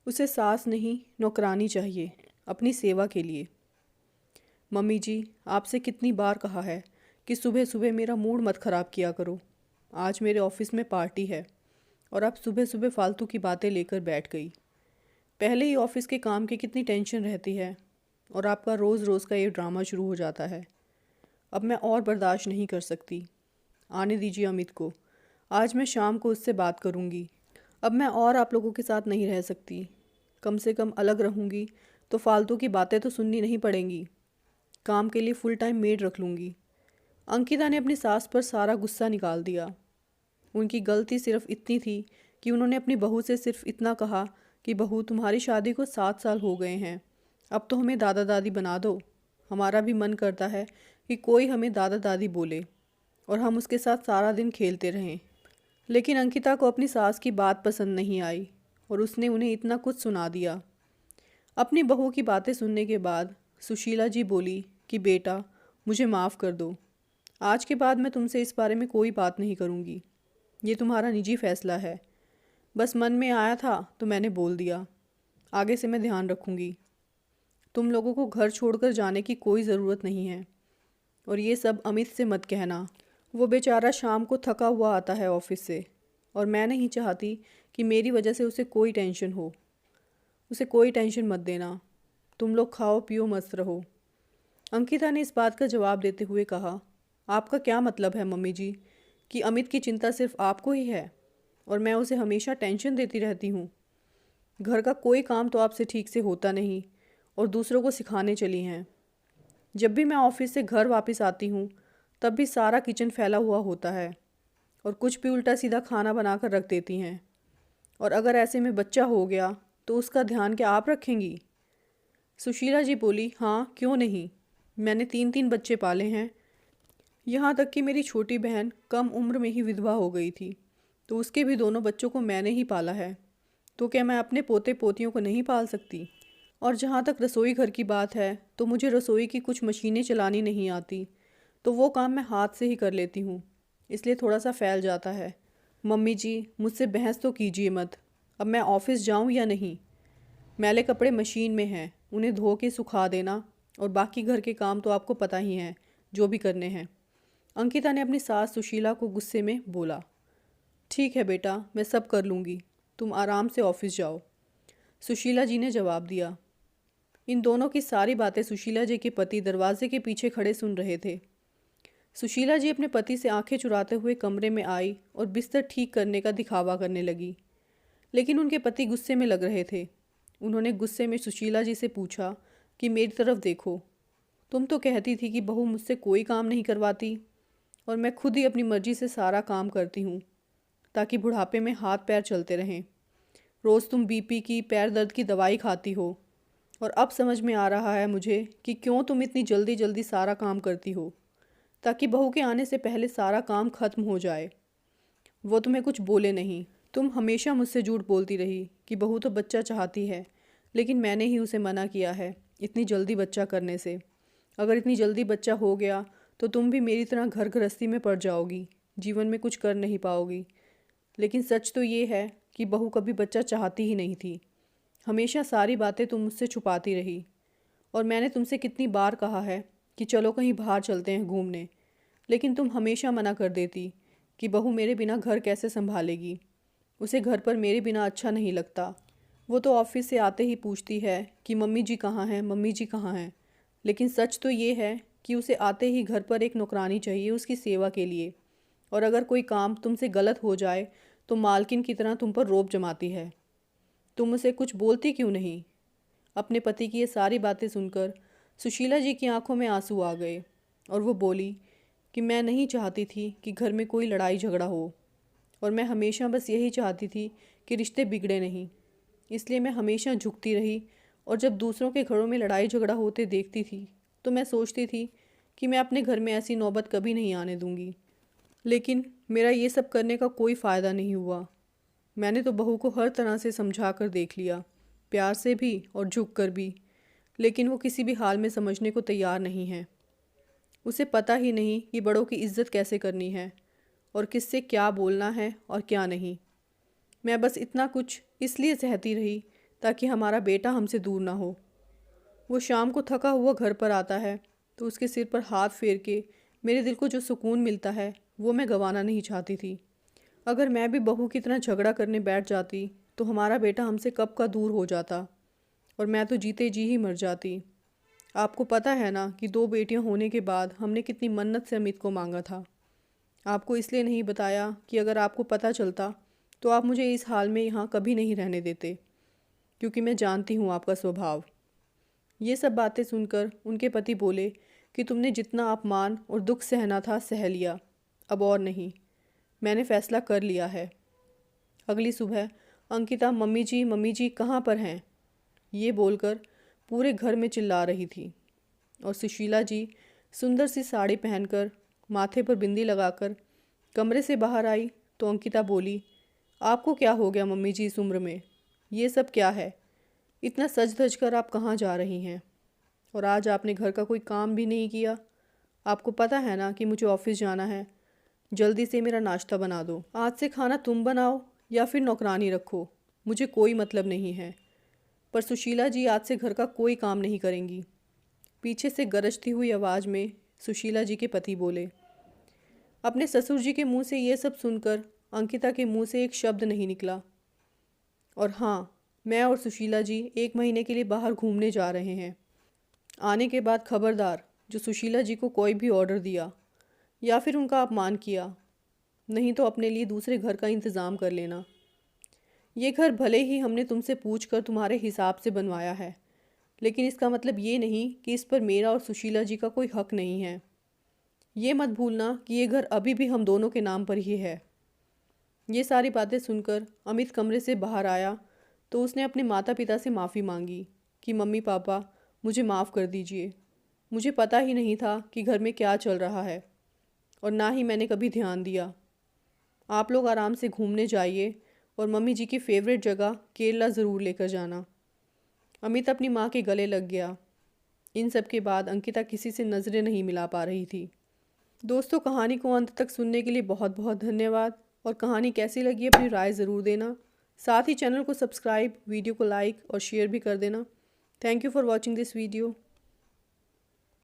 उसे सास नहीं नौकरानी चाहिए, अपनी सेवा के लिए। मम्मी जी, आपसे कितनी बार कहा है कि सुबह सुबह मेरा मूड मत ख़राब किया करो। आज मेरे ऑफिस में पार्टी है और आप सुबह सुबह फालतू की बातें लेकर बैठ गई। पहले ही ऑफिस के काम की कितनी टेंशन रहती है और आपका रोज़ रोज़ का ये ड्रामा शुरू हो जाता है। अब मैं और बर्दाश्त नहीं कर सकती। आने दीजिए अमित को। आज मैं शाम को उससे बात करूँगी। अब मैं और आप लोगों के साथ नहीं रह सकती। कम से कम अलग रहूँगी तो फालतू की बातें तो सुननी नहीं पड़ेंगी। काम के लिए फुल टाइम मेड रख लूँगी। अंकिता ने अपनी सास पर सारा गुस्सा निकाल दिया। उनकी गलती सिर्फ इतनी थी कि उन्होंने अपनी बहू से सिर्फ इतना कहा कि बहू, तुम्हारी शादी को 7 साल हो गए हैं, अब तो हमें दादा दादी बना दो। हमारा भी मन करता है कि कोई हमें दादा दादी बोले और हम उसके साथ सारा दिन खेलते रहें। लेकिन अंकिता को अपनी सास की बात पसंद नहीं आई और उसने उन्हें इतना कुछ सुना दिया। अपनी बहू की बातें सुनने के बाद सुशीला जी बोली कि बेटा, मुझे माफ़ कर दो। आज के बाद मैं तुमसे इस बारे में कोई बात नहीं करूँगी। ये तुम्हारा निजी फैसला है। बस मन में आया था तो मैंने बोल दिया। आगे से मैं ध्यान रखूँगी। तुम लोगों को घर छोड़कर जाने की कोई ज़रूरत नहीं है। और ये सब अमित से मत कहना। वो बेचारा शाम को थका हुआ आता है ऑफिस से और मैं नहीं चाहती कि मेरी वजह से उसे कोई टेंशन हो। उसे कोई टेंशन मत देना। तुम लोग खाओ पियो मस्त रहो। अंकिता ने इस बात का जवाब देते हुए कहा, आपका क्या मतलब है मम्मी जी कि अमित की चिंता सिर्फ आपको ही है और मैं उसे हमेशा टेंशन देती रहती हूँ। घर का कोई काम तो आपसे ठीक से होता नहीं और दूसरों को सिखाने चली हैं। जब भी मैं ऑफिस से घर वापस आती हूँ तब भी सारा किचन फैला हुआ होता है और कुछ भी उल्टा सीधा खाना बनाकर रख देती हैं। और अगर ऐसे में बच्चा हो गया तो उसका ध्यान क्या आप रखेंगी? सुशीला जी बोली, हाँ क्यों नहीं। मैंने 3 3 बच्चे पाले हैं। यहाँ तक कि मेरी छोटी बहन कम उम्र में ही विधवा हो गई थी तो उसके भी दोनों बच्चों को मैंने ही पाला है। तो क्या मैं अपने पोते पोतियों को नहीं पाल सकती? और जहाँ तक रसोई घर की बात है तो मुझे रसोई की कुछ मशीनें चलानी नहीं आती, तो वो काम मैं हाथ से ही कर लेती हूँ, इसलिए थोड़ा सा फैल जाता है। मम्मी जी, मुझसे बहस तो कीजिए मत। अब मैं ऑफिस जाऊँ या नहीं? मैले कपड़े मशीन में हैं, उन्हें धो के सुखा देना और बाकी घर के काम तो आपको पता ही हैं जो भी करने हैं। अंकिता ने अपनी सास सुशीला को गुस्से में बोला। ठीक है बेटा, मैं सब कर लूँगी, तुम आराम से ऑफिस जाओ, सुशीला जी ने जवाब दिया। इन दोनों की सारी बातें सुशीला जी के पति दरवाजे के पीछे खड़े सुन रहे थे। सुशीला जी अपने पति से आंखें चुराते हुए कमरे में आई और बिस्तर ठीक करने का दिखावा करने लगी, लेकिन उनके पति गुस्से में लग रहे थे। उन्होंने गुस्से में सुशीला जी से पूछा कि मेरी तरफ देखो, तुम तो कहती थी कि बहू मुझसे कोई काम नहीं करवाती और मैं खुद ही अपनी मर्जी से सारा काम करती हूँ ताकि बुढ़ापे में हाथ पैर चलते रहें। रोज़ तुम बीपी की, पैर दर्द की दवाई खाती हो और अब समझ में आ रहा है मुझे कि क्यों तुम इतनी जल्दी जल्दी सारा काम करती हो ताकि बहू के आने से पहले सारा काम खत्म हो जाए। वो तुम्हें कुछ बोले नहीं। तुम हमेशा मुझसे झूठ बोलती रही कि बहू तो बच्चा चाहती है, लेकिन मैंने ही उसे मना किया है इतनी जल्दी बच्चा करने से। अगर इतनी जल्दी बच्चा हो गया तो तुम भी मेरी तरह घर गृहस्थी में पड़ जाओगी, जीवन में कुछ कर नहीं पाओगी। लेकिन सच तो ये है कि बहू कभी बच्चा चाहती ही नहीं थी। हमेशा सारी बातें तुम मुझसे छुपाती रही और मैंने तुमसे कितनी बार कहा है कि चलो कहीं बाहर चलते हैं घूमने, लेकिन तुम हमेशा मना कर देती कि बहू मेरे बिना घर कैसे संभालेगी, उसे घर पर मेरे बिना अच्छा नहीं लगता। वो तो ऑफिस से आते ही पूछती है कि मम्मी जी कहाँ हैं, मम्मी जी कहाँ हैं। लेकिन सच तो ये है कि उसे आते ही घर पर एक नौकरानी चाहिए उसकी सेवा के लिए, और अगर कोई काम तुमसे गलत हो जाए तो मालकिन की तरह तुम पर रौब जमाती है। तुम उसे कुछ बोलती क्यों नहीं? अपने पति की ये सारी बातें सुनकर सुशीला जी की आंखों में आंसू आ गए और वो बोली कि मैं नहीं चाहती थी कि घर में कोई लड़ाई झगड़ा हो और मैं हमेशा बस यही चाहती थी कि रिश्ते बिगड़े नहीं। इसलिए मैं हमेशा झुकती रही और जब दूसरों के घरों में लड़ाई झगड़ा होते देखती थी तो मैं सोचती थी कि मैं अपने घर में ऐसी नौबत कभी नहीं आने दूंगी। लेकिन मेरा ये सब करने का कोई फ़ायदा नहीं हुआ। मैंने तो बहू को हर तरह से समझा कर देख लिया, प्यार से भी और झुक कर भी, लेकिन वो किसी भी हाल में समझने को तैयार नहीं है। उसे पता ही नहीं कि बड़ों की इज्जत कैसे करनी है और किससे क्या बोलना है और क्या नहीं। मैं बस इतना कुछ इसलिए सहती रही ताकि हमारा बेटा हमसे दूर ना हो। वो शाम को थका हुआ घर पर आता है तो उसके सिर पर हाथ फेर के मेरे दिल को जो सुकून मिलता है वो मैं गंवाना नहीं चाहती थी। अगर मैं भी बहू की तरह झगड़ा करने बैठ जाती तो हमारा बेटा हमसे कब का दूर हो जाता और मैं तो जीते जी ही मर जाती। आपको पता है ना कि 2 बेटियां होने के बाद हमने कितनी मन्नत से अमित को मांगा था। आपको इसलिए नहीं बताया कि अगर आपको पता चलता तो आप मुझे इस हाल में यहाँ कभी नहीं रहने देते, क्योंकि मैं जानती हूँ आपका स्वभाव। ये सब बातें सुनकर उनके पति बोले कि तुमने जितना अपमान और दुख सहना था सह लिया, अब और नहीं, मैंने फैसला कर लिया है। अगली सुबह अंकिता मम्मी जी कहाँ पर हैं ये बोलकर पूरे घर में चिल्ला रही थी और सुशीला जी सुंदर सी साड़ी पहनकर माथे पर बिंदी लगाकर कमरे से बाहर आई तो अंकिता बोली, आपको क्या हो गया मम्मी जी, इस उम्र में ये सब क्या है? इतना सज धज कर आप कहाँ जा रही हैं? और आज आपने घर का कोई काम भी नहीं किया। आपको पता है ना कि मुझे ऑफिस जाना है। जल्दी से मेरा नाश्ता बना दो। आज से खाना तुम बनाओ या फिर नौकरानी रखो, मुझे कोई मतलब नहीं है। पर सुशीला जी आज से घर का कोई काम नहीं करेंगी। पीछे से गरजती हुई आवाज़ में सुशीला जी के पति बोले। अपने ससुर जी के मुंह से ये सब सुनकर अंकिता के मुंह से एक शब्द नहीं निकला। और हाँ, मैं और सुशीला जी 1 महीने के लिए बाहर घूमने जा रहे हैं। आने के बाद खबरदार, जो सुशीला जी को कोई भी ऑर्डर दिया या फिर उनका अपमान किया, नहीं तो अपने लिए दूसरे घर का इंतज़ाम कर लेना। ये घर भले ही हमने तुमसे पूछ कर तुम्हारे हिसाब से बनवाया है, लेकिन इसका मतलब ये नहीं कि इस पर मेरा और सुशीला जी का कोई हक नहीं है। ये मत भूलना कि ये घर अभी भी हम दोनों के नाम पर ही है। ये सारी बातें सुनकर अमित कमरे से बाहर आया तो उसने अपने माता पिता से माफ़ी मांगी कि मम्मी पापा मुझे माफ़ कर दीजिए, मुझे पता ही नहीं था कि घर में क्या चल रहा है और ना ही मैंने कभी ध्यान दिया। आप लोग आराम से घूमने जाइए और मम्मी जी की फेवरेट जगह केरला ज़रूर लेकर जाना। अमित अपनी माँ के गले लग गया। इन सब के बाद अंकिता किसी से नज़रें नहीं मिला पा रही थी। दोस्तों, कहानी को अंत तक सुनने के लिए बहुत बहुत धन्यवाद और कहानी कैसी लगी अपनी राय ज़रूर देना। साथ ही चैनल को सब्सक्राइब, वीडियो को लाइक और शेयर भी कर देना। Thank you for watching this video.